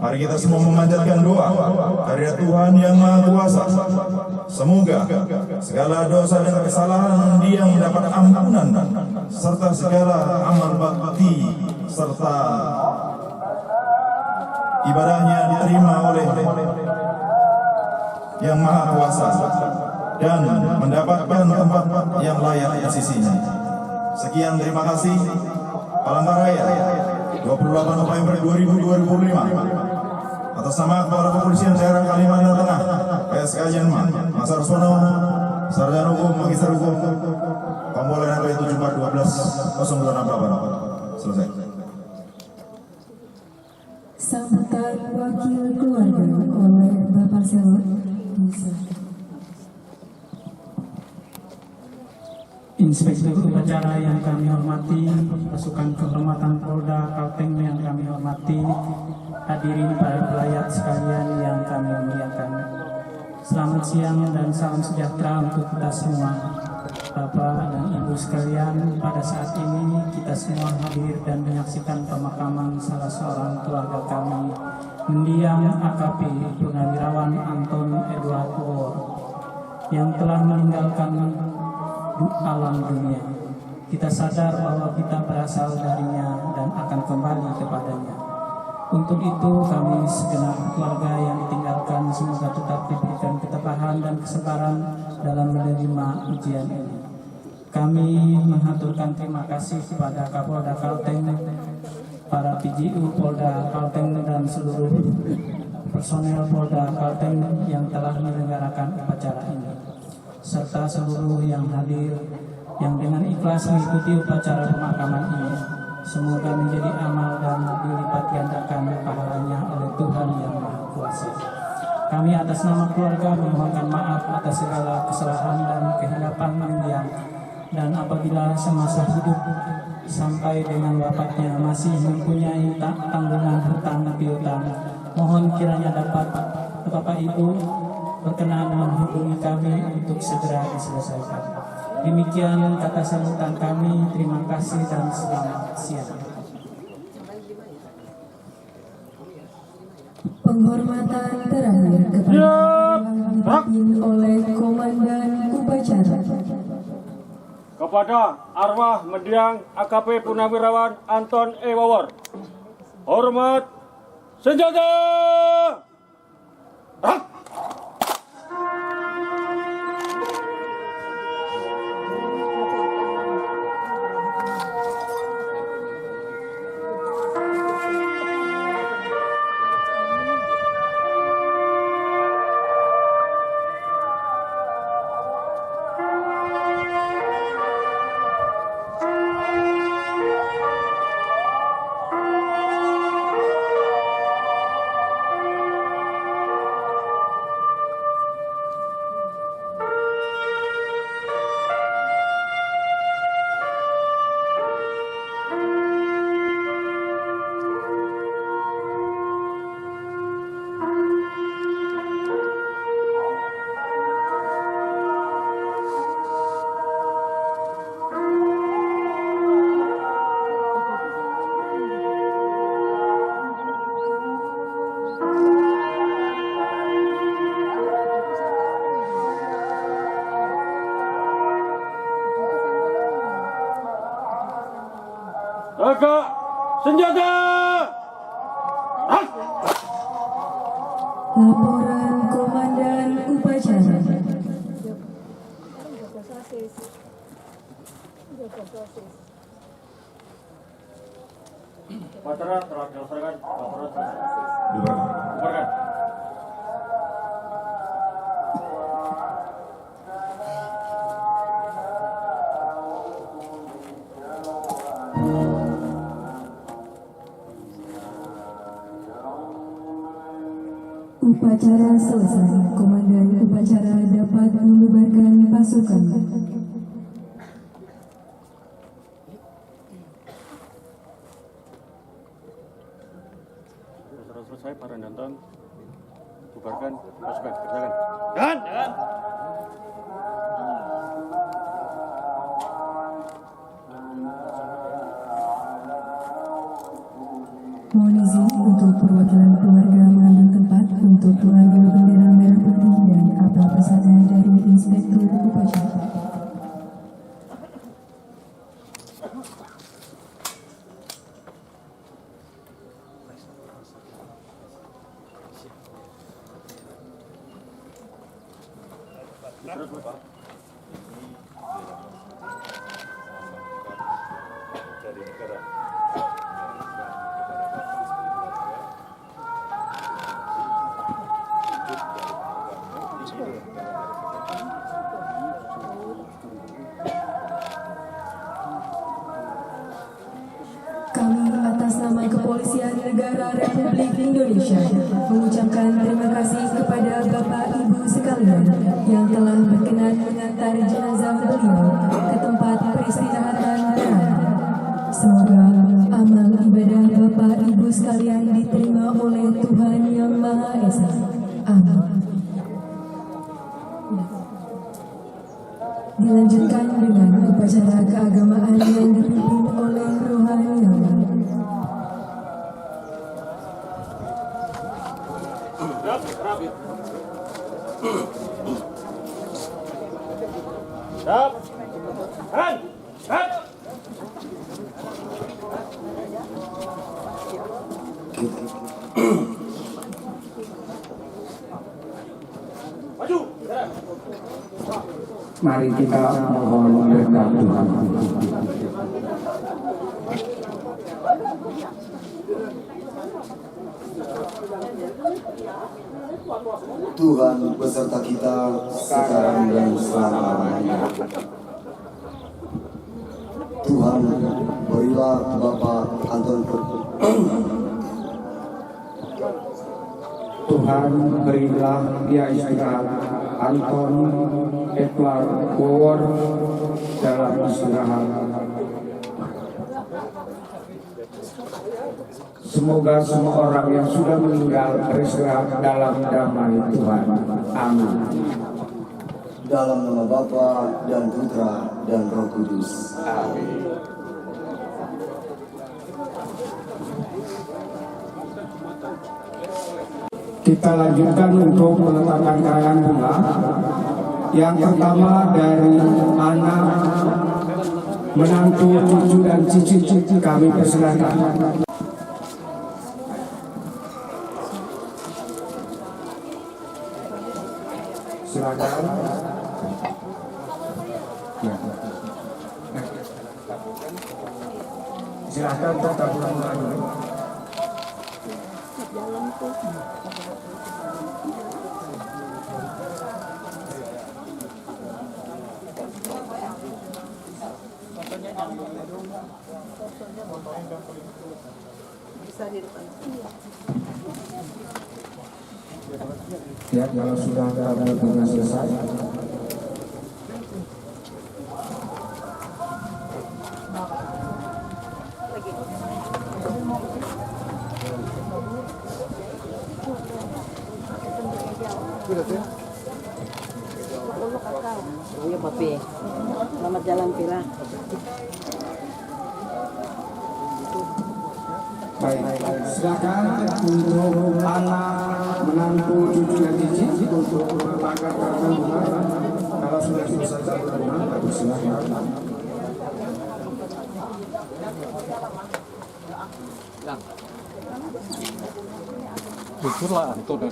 mari kita semua memanjatkan doa kehadirat Tuhan Yang Maha Kuasa. Semoga segala dosa dan kesalahan mendiang mendapat ampunan, serta segala amal bakti serta ibadahnya diterima oleh Yang Maha Kuasa dan mendapatkan tempat yang layak di sisinya. Sekian, terima kasih. Palangkaraya, 28 November 2025. Atas nama Kepala Kepolisian Daerah Kalimantan Tengah, PSK Yanma, Mas Arsono, Sarjana Hukum, Magister Hukum, Kompolen RW 7412-0268. Selesai. Sambutan wakil keluarga oleh Bapak Selot. Inspektur upacara yang kami hormati, pasukan kehormatan Polda Kalteng yang kami hormati, hadirin para pelayat sekalian yang kami muliakan. Selamat siang dan salam sejahtera untuk kita semua. Bapak dan Ibu sekalian, pada saat ini kita semua hadir dan menyaksikan pemakaman salah seorang keluarga kami, mendiang AKP Purnawirawan Anton Edward War, yang telah meninggalkan alam dunia. Kita sadar bahwa kita berasal darinya dan akan kembali kepadanya. Untuk itu kami segenap keluarga yang ditinggalkan semoga tetap diberikan ketabahan dan kesabaran dalam menerima ujian ini. Kami mengaturkan terima kasih kepada Kapolda Kalteng, para PJU Polda Kalteng dan seluruh personel Polda Kalteng yang telah menyelenggarakan upacara ini, serta seluruh yang hadir yang dengan ikhlas mengikuti upacara pemakaman ini. Semoga menjadi amal dan dilipat gandakan pahalanya oleh Tuhan Yang Maha Kuasa. Kami atas nama keluarga memohonkan maaf atas segala kesalahan dan kehilapan mendiang, dan apabila semasa hidup sampai dengan wafatnya masih mempunyai tanggungan hutang piutang, mohon kiranya dapat Bapak Ibu berkenan menghubungi kami untuk segera diselesaikan. Demikian kata sambutan kami. Terima kasih dan selamat siang. Penghormatan terakhir kepada yang dipimpin oleh Komandan Upacara. Kepada arwah mendiang AKP Purnawirawan Anton E. Wawor, hormat senjata. Tegak senjata. Laporan Komandan Upacara. Upacara telah dilaksanakan. Bubarkan. Upacara selesai. Komandan upacara dapat membubarkan pasukan. Upacara selesai, para nonton. Bubarkan pasukan. Kerjakan. Jangan. Mohon izin untuk perwakilan keluarga mengambil tempat untuk keluarga bendera merah putih dan apel persada dari Inspektur Upacara. dari negara. Kami atas nama Kepolisian Negara Republik Indonesia mengucapkan terima kasih kepada Bapak Ibu sekalian yang telah berkenan mengantar jenazah beliau ke tempat peristirahatan terakhir. Semoga amal ibadah Bapak Ibu sekalian diterima oleh Tuhan Yang Maha Esa. Amin. Dilanjutkan dengan upacara keagamaan yang dipimpin oleh rohaniawan. Mari kita mohon berkat Tuhan. Tuhan beserta kita sekarang dan selama-lamanya. Tuhan, berilah Bapak Anton Tuhan, berilah dia istirahat Anton Edward Bower dalam istirahat. Semoga semua orang yang sudah meninggal beristirahat dalam damai Tuhan. Amin. Dalam nama Bapa dan Putra dan Roh Kudus. Amin. Kita lanjutkan untuk meletakkan karangan bunga. Yang pertama dari anak, menantu, cucu dan cici kami persilakan. Silakan. Silakan kita pulang dulu. Ya, kalau sudah ada bunga selesai. Ayo papi, selamat jalan Pira. Baik, silakan untuk anak, menantu, cucu dan cici untuk meletakkan karangan bunga. Kalau sudah selesai karangan bunga, silakan. Jujurlah Anton.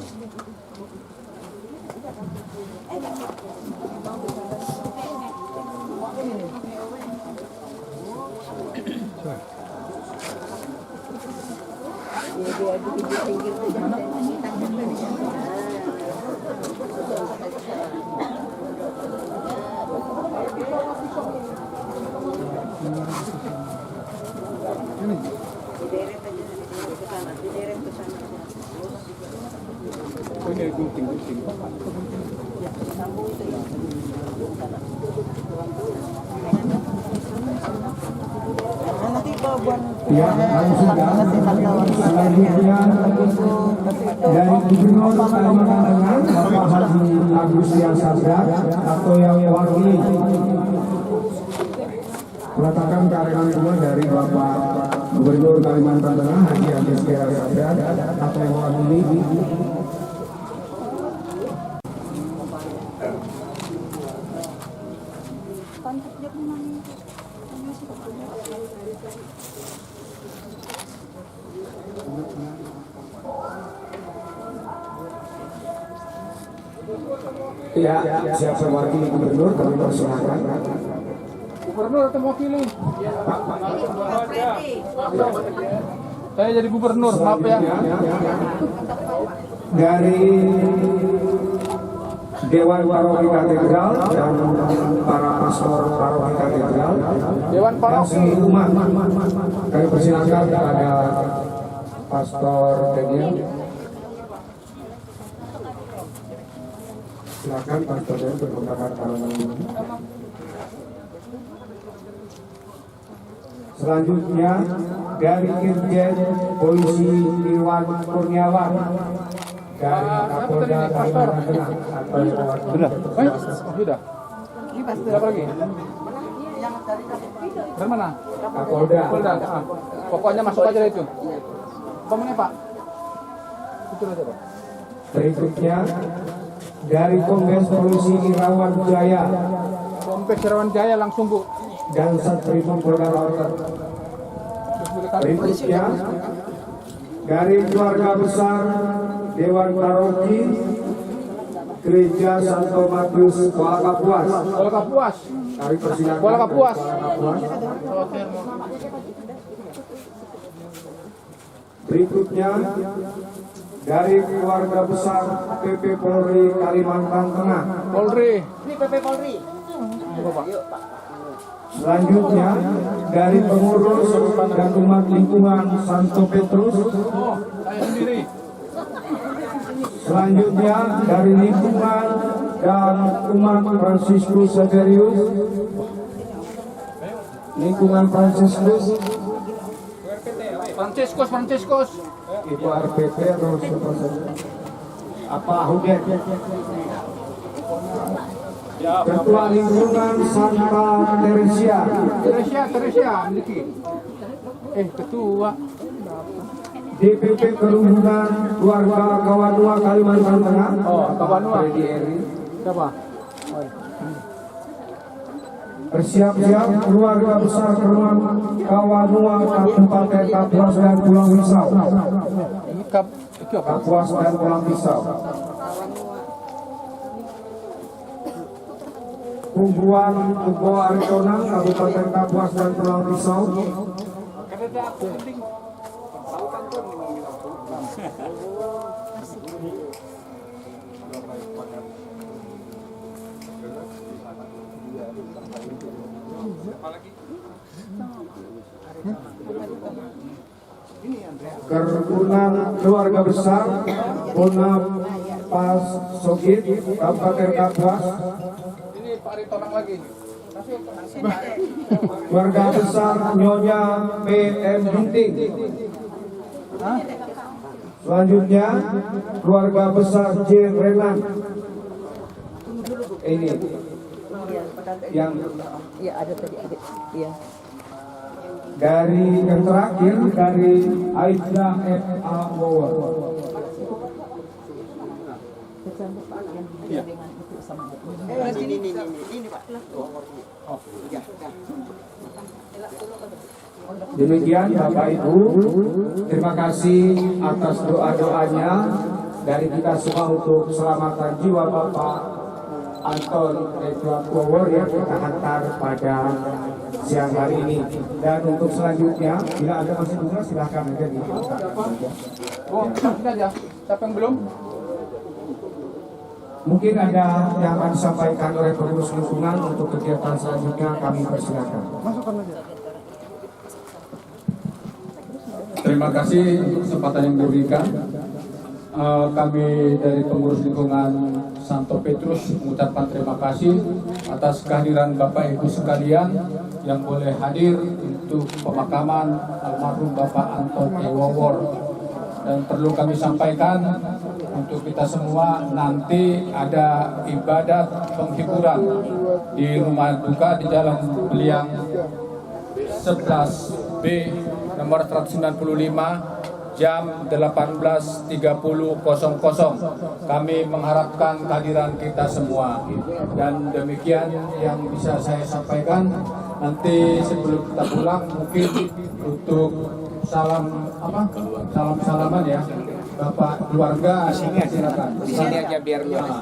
Ini gunting-gunting. Ya, langsung selanjutnya dari Gubernur Kalimantan Tengah Bapak Haji Agustian Sabda atau yang mewakili meletakkan karangan bunga dari Bapak Gubernur Kalimantan Tengah Haji Agustian Sabda atau yang mewakili. Ya, siapa mewakili gubernur kami persilakan. Gubernur atau mewakili? Saya jadi gubernur, maaf ya. Dari Dewan Paroki Katedral dan para pastor Paroki Katedral, Dewan Paroki dan seluruh umat, kami persilakan kepada Pastor Daniel. Silakan Pastor Daniel berkomentar malam ini. Selanjutnya dari Irjen Polisi Irwan Kurniawan dari Kapolda Kalimantan Tengah atau sudah. Sudah. Siapa lagi? Dari mana? Kapolda. Pokoknya masuk aja itu. Komennya Pak. Itu aja Pak. Berikutnya dari Kombes Polisi Irawan Jaya. Kombes Irawan Jaya langsung Bu. Dan Satrimo Polda Laut. Berikutnya dari keluarga besar Dewan Paroki Gereja Santo Matius Kuala Kapuas. Kuala Kapuas. Kami persilakan. Kuala Kapuas. Berikutnya dari keluarga besar PP Polri Kalimantan Tengah. Polri. Ini PP Polri. Selanjutnya dari pengurus dan umat lingkungan Santo Petrus. Saya sendiri. Selanjutnya dari lingkungan dan umat Fransiskus Saverius. Lingkungan Fransiskus. Fransiskus. Ibu RPP atau siapa saja? Apa Huget? Ketua lingkungan Santa Teresia. Teresia miliki. Ketua. DPP Kerumunan Keluarga Kawanua Kalimantan Tengah. Kawanua. Siapa? Bersiap-siap keluarga besar Kawanua Kabupaten Kapuas dan Pulau Pisau. Kapuas dan Pulau Pisau. Kumpulan Kubo Aritonang Kabupaten Kapuas dan Pulau Pisau. Kerukunan keluarga besar Pona Pas Sogit Kabupaten Kapuas. Ini Pak Ritonang lagi. Keluarga besar Nyonya PM Ginting. Selanjutnya keluarga besar J Renan. Ini yang ada tadi iya. Dari yang terakhir dari Aida F.A. Wower. Iya. Ini Pak. Demikian Bapak Ibu, terima kasih atas doa-doanya dari kita semua untuk keselamatan jiwa Bapak Anton Edward Wower yang kita hantar pada siang hari ini. Dan untuk selanjutnya, bila ada masih bunga silahkan aja diangkat. Aja. Siapa yang belum? Mungkin ada yang akan disampaikan oleh pengurus lingkungan untuk kegiatan selanjutnya, kami persilakan. Terima kasih untuk kesempatan yang diberikan. Kami dari pengurus lingkungan Santo Petrus mengucapkan terima kasih atas kehadiran Bapak Ibu sekalian yang boleh hadir untuk pemakaman almarhum Bapak Anton E. Wower. Dan perlu kami sampaikan untuk kita semua, nanti ada ibadat penghiburan di rumah duka di Jalan Beliang 11B nomor 195 jam 18.30. Kami mengharapkan kehadiran kita semua. Dan demikian yang bisa saya sampaikan. Nanti sebelum kita pulang mungkin untuk salam-salaman ya Bapak keluarga, silakan. Di sini aja biar luar.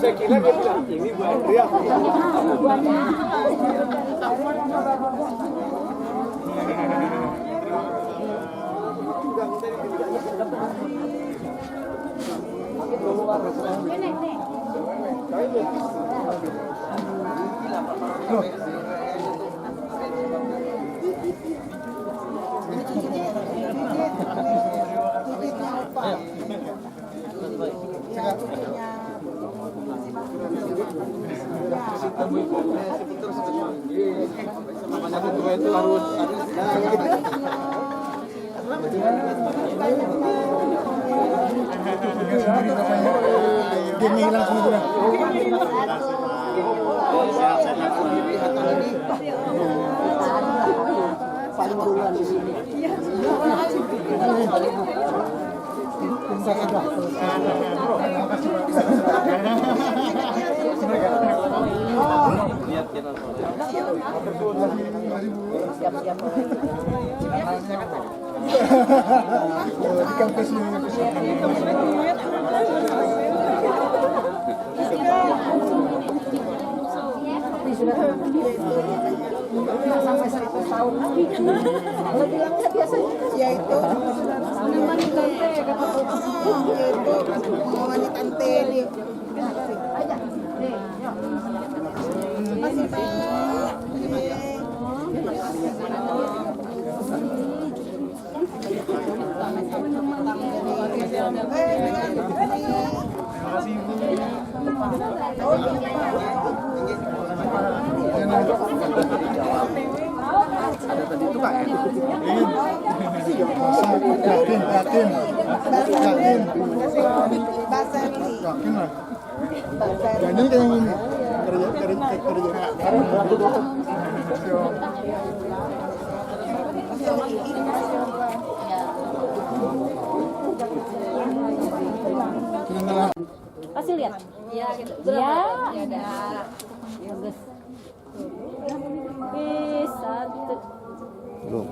Saya kira dia bilang ini Bu Andrea. Namanya kedua itu harus dia hilang semua. Paling duluan di sini. Sampai 100 tahun lagi. Kalau bilangnya biasanya ya itu menemani tante kata itu menemani tante dia. Aja. Nih, yuk. Masih Pak. Ada tadi itu Pak. Yakin. Yakin lah. Jangan kayak yang ini. Kasih lihat. Iya, gitu. Ya. Bagus. Satu. Belum.